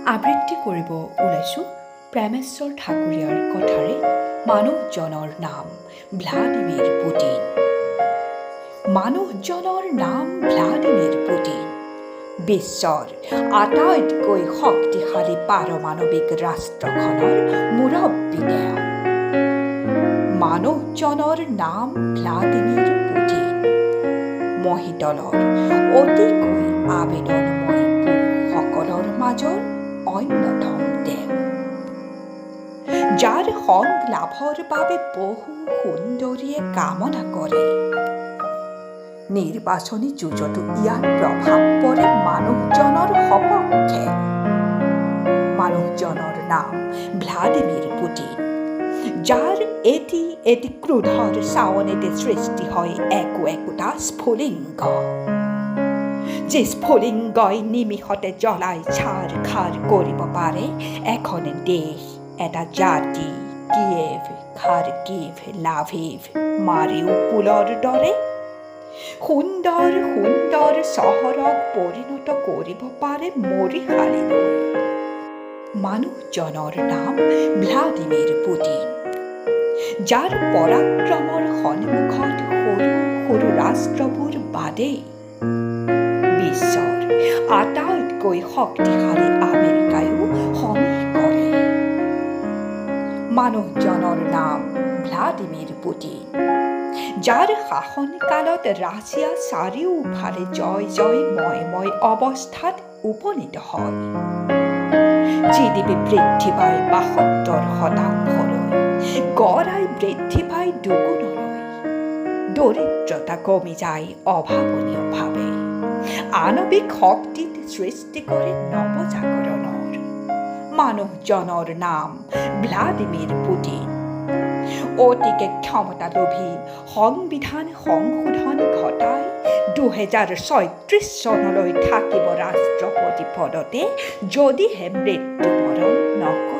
আবৃত্তি কৰিব ওলাইছোঁ প্ৰেমেশ্বৰ ঠাকুৰীয়াৰ কথাৰে মানুহজনৰ নাম ভ্লাদিমিৰ পুটিন। মানুহজনৰ নাম ভ্লাদিমিৰ পুটিন। বিশ্বৰ আটাইতকৈ শক্তিশালী পাৰমাণৱিক ৰাষ্ট্ৰখনৰ মুৰব্বী তেওঁ। মানুহজনৰ নাম ভ্লাদিমিৰ পুটিন। মহিদলৰ অতিকৈ আবেদনময় পুৰুষসকলৰ মাজৰ অন্যতম তেওঁ, যাৰ সংলাভৰ বাবে বহু সুন্দৰীয়ে কামনা কৰে। নিৰ্বাচনী যুঁজতো ইয়াৰ প্ৰভাৱ পৰে মানুহজনৰ সপক্ষে। মানুহজনৰ নাম ভ্লাদিমিৰ পুটিন, যাৰ এটি ক্ৰোধৰ চাৱনিতে সৃষ্টি হয় একোটা স্ফুলিংগ, যি স্ফুলিংগই নিমিষতে জ্বলাই ছাৰ খাৰ কৰিব পাৰে এখন দেশ, এটা জাতি। কিয়েভ, খাৰ্কিভ, লাভিভ, মাৰিউপোলৰ দৰে সুন্দৰ সুন্দৰ চহৰক পৰিণত কৰিব পাৰে মৰিশালীলৈ। মানুহজনৰ নাম ভ্লাদিমিৰ পুটিন, যাৰ পৰাক্ৰমৰ সন্মুখত সৰু সৰু ৰাষ্ট্ৰবোৰ বাদেই বিশ্বৰ আটাইতকৈ শক্তিশালী আমেৰিকায়ো সমীহ কৰে। মানুহজনৰ নাম ভ্লাদিমিৰ পুটিন, যাৰ শাসনকালত ৰাছিয়া চাৰিওফালে জয় জয়ময় অৱস্থাত উপনীত হয়। জিডিপি বৃদ্ধি পায় ৭২%, গড় আয় বৃদ্ধি পায় দুগুণলৈ, দৰিদ্ৰতা কমি যায় অভাৱনীয়ভাৱে, আণৱিক শক্তিত সৃষ্টি কৰে নৱজাগৰণৰ। মানুহজনৰ নাম ভ্লাদিমিৰ পুটিন। অতিকে ক্ষমতালোভী সংবিধান সংশোধন ঘটাই ২০৩৬ চনলৈ থাকিব ৰাষ্ট্ৰপতি পদতে, যদিহে মৃত্যুবৰণ নকৰে।